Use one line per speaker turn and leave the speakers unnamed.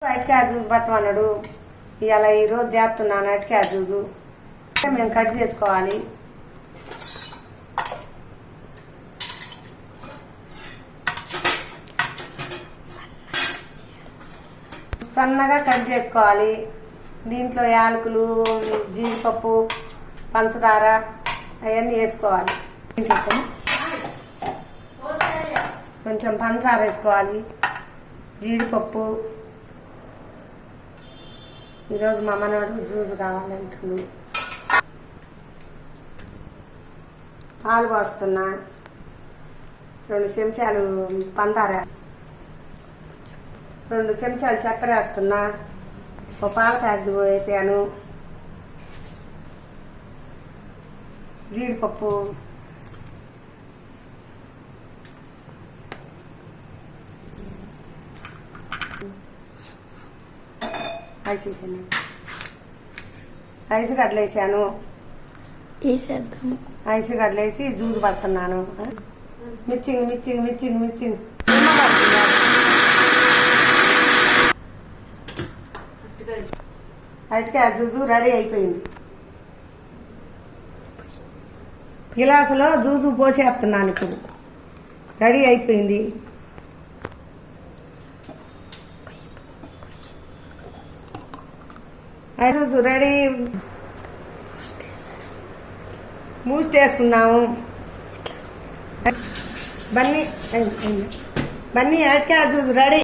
అరటికాయ జ్యూస్ పట్టమన్నాడు. ఇవాళ ఈరోజు చేస్తున్నాను అరటికాయ జ్యూసు. మేము కట్ చేసుకోవాలి. సన్నగా కట్ చేసుకోవాలి. దీంట్లో యాలకులు, జీడిపప్పు, పంచదార అవన్నీ వేసుకోవాలి. కొంచెం పంచదార వేసుకోవాలి, జీడిపప్పు. ఈరోజు మా మనవాడు జ్యూస్ కావాలంటున్నాడు. పాలు పోస్తున్నా, 2 చెంచాలు పంచదార, 2 చెంచాలు చక్కెర వేస్తున్నా, ఒక పాల ప్యాకెట్ వేసాను, జీడిపప్పు, ఐసు గడ్డలు వేసాను. ఐసు గడ్డలు వేసి జ్యూస్ పడుతున్నాను. మిర్చింగ్ మిర్చింగ్ మిర్చింగ్ మిర్చింగ్ అరటికాయ జ్యూసు రెడీ అయిపోయింది. గిలాసులో జ్యూసు పోసేస్తున్నాను. ఇప్పుడు రెడీ అయిపోయింది. Juice ready. బూస్ట్ వేసుకున్నాము. బన్నీ అరటికాయ జ్యూస్ రెడీ.